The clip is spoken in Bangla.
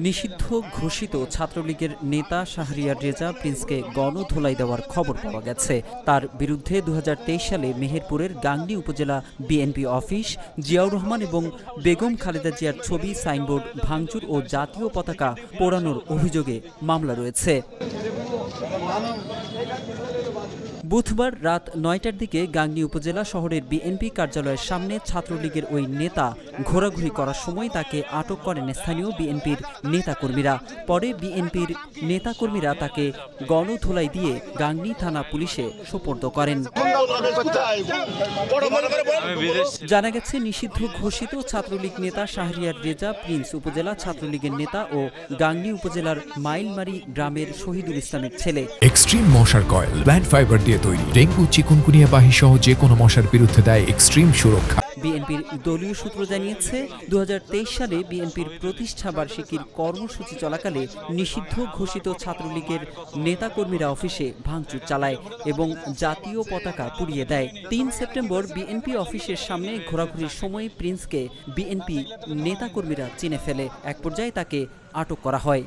নিষিদ্ধ ঘোষিত ছাত্রলীগের নেতা শাহরিয়ার রেজা প্রিন্সকে গণধোলাই দেওয়ার খবর পাওয়া গেছে। তার বিরুদ্ধে 2023 সালে মেহেরপুরের গাংনী উপজেলা বিএনপি অফিস, জিয়াউর রহমান এবং বেগম খালেদা জিয়ার ছবি, সাইনবোর্ড ভাঙচুর ও জাতীয় পতাকা পোড়ানোর অভিযোগে মামলা রয়েছে। বুধবার রাত 9টার দিকে গাংনী উপজেলা শহরের বিএনপি কার্যালয়ের সামনে ছাত্রলীগের ওই নেতা ঘোরাঘুরি করার সময় তাকে আটক করেন স্থানীয় বিএনপির নেতাকর্মীরা। পরে বিএনপির নেতাকর্মীরা তাকে গণধোলাই দিয়ে গাংনী থানা পুলিশে সোপর্দ করেন। জানা গেছে, নিষিদ্ধ ঘোষিত ছাত্রলীগ নেতা শাহরিয়ার রেজা প্রিন্স উপজেলা ছাত্রলীগের নেতা ও গাংনী উপজেলার মাইলমারি গ্রামের শহীদুল ইসলামের ছেলে। এক্সট্রিম মশার কয়েল প্ল্যান্ট ফাইবার দিয়ে তৈরি, ডেঙ্গু, চিকুনগুনিয়া বাহি সহ যে কোনো মশার বিরুদ্ধে দেয় এক্সট্রিম সুরক্ষা। বিএনপির দলীয় সূত্র জানিয়েছে, 2023 সালে বিএনপির প্রতিষ্ঠা বার্ষিকীর কর্মসূচি চলাকালে নিষিদ্ধ ঘোষিত ছাত্রলীগের নেতাকর্মীরা অফিসে ভাঙচুর চালায় এবং জাতীয় পতাকা পুড়িয়ে দেয়। 3 সেপ্টেম্বর বিএনপি অফিসের সামনে ঘোরাঘুরির সময় প্রিন্সকে বিএনপি নেতাকর্মীরা চিনে ফেলে। এক পর্যায়ে তাকে আটক করা হয়।